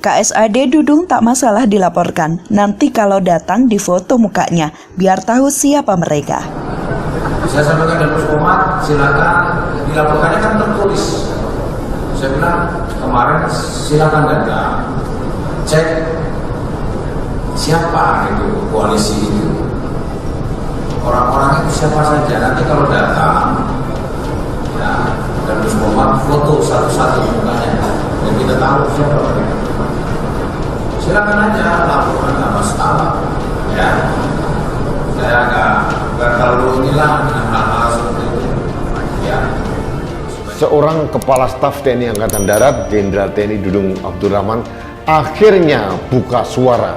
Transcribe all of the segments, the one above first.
KSAD Dudung tak masalah dilaporkan, nanti kalau datang difoto mukanya, biar tahu siapa mereka. Saya sampaikan dan Puskomat, silakan dilaporkannya kan tertulis. Saya bilang kemarin silakan datang, cek siapa itu koalisi itu, orang-orang itu siapa saja. Nanti kalau datang, ya, dan Puskomat foto satu-satu mukanya, dan kita tahu siapa mereka. Silakan aja laporan, nggak masalah. Ya, saya nggak terlalu inilah dengan hal-hal seperti itu. Ya. Seorang Kepala Staf TNI Angkatan Darat, Jenderal TNI Dudung Abdurrahman, akhirnya buka suara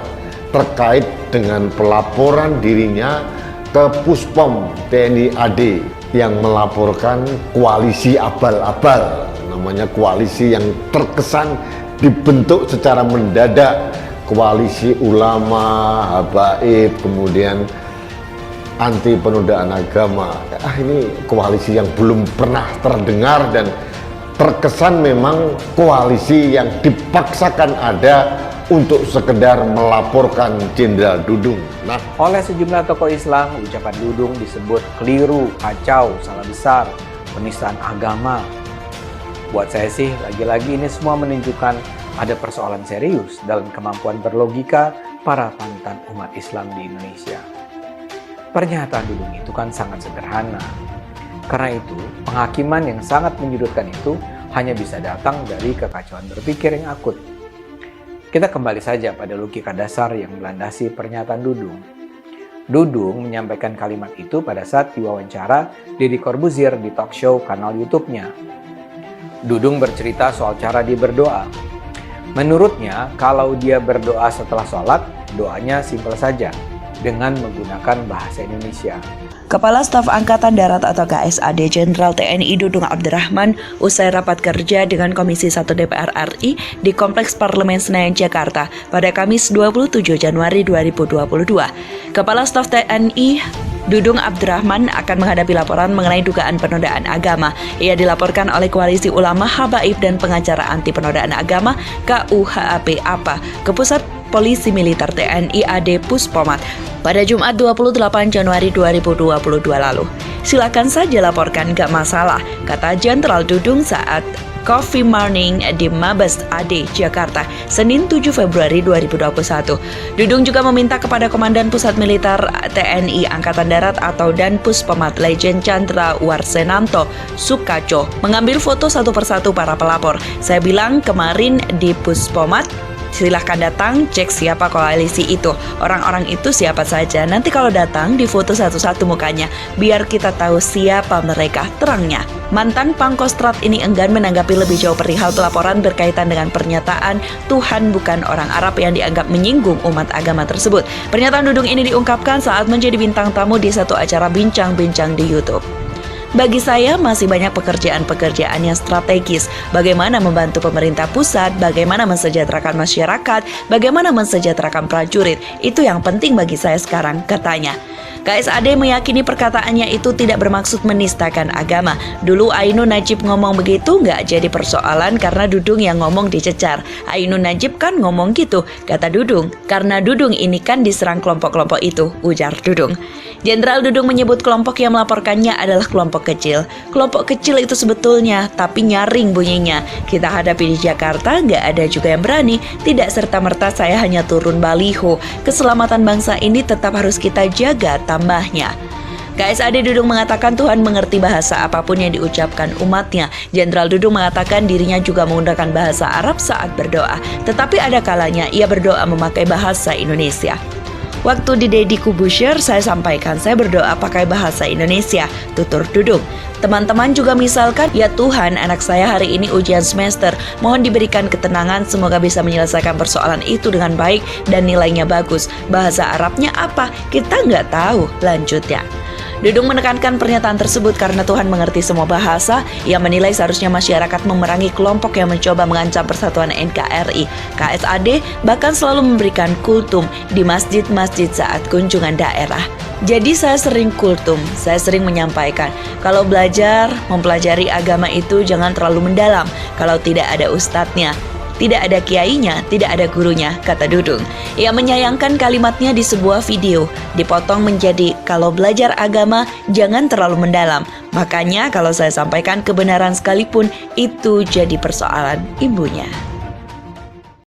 terkait dengan pelaporan dirinya ke Puspom TNI AD yang melaporkan koalisi abal-abal, namanya koalisi yang terkesan dibentuk secara mendadak, koalisi ulama, habaib, kemudian anti penodaan agama. Ini koalisi yang belum pernah terdengar dan terkesan memang koalisi yang dipaksakan ada untuk sekedar melaporkan Jenderal Dudung. Nah, oleh sejumlah tokoh Islam, ucapan Dudung disebut keliru, kacau, salah besar, penistaan agama. Buat saya sih, lagi-lagi ini semua menunjukkan ada persoalan serius dalam kemampuan berlogika para panutan umat Islam di Indonesia. Pernyataan Dudung itu kan sangat sederhana. Karena itu, penghakiman yang sangat menyudutkan itu hanya bisa datang dari kekacauan berpikir yang akut. Kita kembali saja pada logika dasar yang melandasi pernyataan Dudung. Dudung menyampaikan kalimat itu pada saat diwawancara Deddy Corbuzier di talk show kanal YouTube-nya. Dudung bercerita soal cara dia berdoa. Menurutnya, kalau dia berdoa setelah sholat, doanya simpel saja, dengan menggunakan bahasa Indonesia. Kepala Staf Angkatan Darat atau KSAD Jenderal TNI Dudung Abdurrahman usai rapat kerja dengan Komisi 1 DPR RI di Kompleks Parlemen Senayan, Jakarta pada Kamis 27 Januari 2022. Kepala Staf TNI Dudung Abdurrahman akan menghadapi laporan mengenai dugaan penodaan agama. Ia dilaporkan oleh Koalisi Ulama, Habaib, dan Pengacara Anti Penodaan Agama KUHAP APA ke Pusat Polisi Militer TNI AD Puspomat pada Jumat 28 Januari 2022 lalu. Silakan saja laporkan, gak masalah, kata Jenderal Dudung saat Coffee Morning di Mabes AD Jakarta, Senin 7 Februari 2021. Dudung juga meminta kepada Komandan Pusat Militer TNI Angkatan Darat atau Dan Puspomat Lejen Chandra Warsenanto Sukaco mengambil foto satu persatu para pelapor. Saya bilang kemarin di Puspomat, silahkan datang, cek siapa koalisi itu. Orang-orang itu siapa saja. Nanti kalau datang, difoto satu-satu mukanya, biar kita tahu siapa mereka, terangnya. Mantan Pangkostrat ini enggan menanggapi lebih jauh perihal pelaporan berkaitan dengan pernyataan Tuhan bukan orang Arab yang dianggap menyinggung umat agama tersebut. Pernyataan Dudung ini diungkapkan saat menjadi bintang tamu di satu acara bincang-bincang di YouTube. Bagi saya masih banyak pekerjaan-pekerjaan yang strategis. Bagaimana membantu pemerintah pusat, bagaimana mensejahterakan masyarakat, bagaimana mensejahterakan prajurit. Itu yang penting bagi saya sekarang, katanya. KSAD meyakini perkataannya itu tidak bermaksud menistakan agama. Dulu Ainun Najib ngomong begitu nggak jadi persoalan karena Dudung yang ngomong dicecar. Ainun Najib kan ngomong gitu, kata Dudung. Karena Dudung ini kan diserang kelompok-kelompok itu, ujar Dudung. Jenderal Dudung menyebut kelompok yang melaporkannya adalah kelompok kecil. Kelompok kecil itu sebetulnya, tapi nyaring bunyinya. Kita hadapi di Jakarta, nggak ada juga yang berani. Tidak serta-merta saya hanya turun baliho. Keselamatan bangsa ini tetap harus kita jaga, tambahnya. KSAD Dudung mengatakan Tuhan mengerti bahasa apapun yang diucapkan umatnya. Jenderal Dudung mengatakan dirinya juga menggunakan bahasa Arab saat berdoa. Tetapi ada kalanya ia berdoa memakai bahasa Indonesia. Waktu di Deddy Corbuzier saya sampaikan saya berdoa pakai bahasa Indonesia, tutur Dudung. Teman-teman juga misalkan, ya Tuhan anak saya hari ini ujian semester, mohon diberikan ketenangan semoga bisa menyelesaikan persoalan itu dengan baik dan nilainya bagus. Bahasa Arabnya apa? Kita nggak tahu, lanjutnya. Dudung menekankan pernyataan tersebut karena Tuhan mengerti semua bahasa. Ia menilai seharusnya masyarakat memerangi kelompok yang mencoba mengancam persatuan NKRI. KSAD bahkan selalu memberikan kultum di masjid-masjid saat kunjungan daerah. Jadi saya sering kultum, saya sering menyampaikan, kalau belajar, mempelajari agama itu jangan terlalu mendalam kalau tidak ada ustadznya. tidak ada kiainya, tidak ada gurunya, kata Dudung. Ia menyayangkan kalimatnya di sebuah video, dipotong menjadi kalau belajar agama jangan terlalu mendalam. Makanya kalau saya sampaikan kebenaran sekalipun itu jadi persoalan ibunya.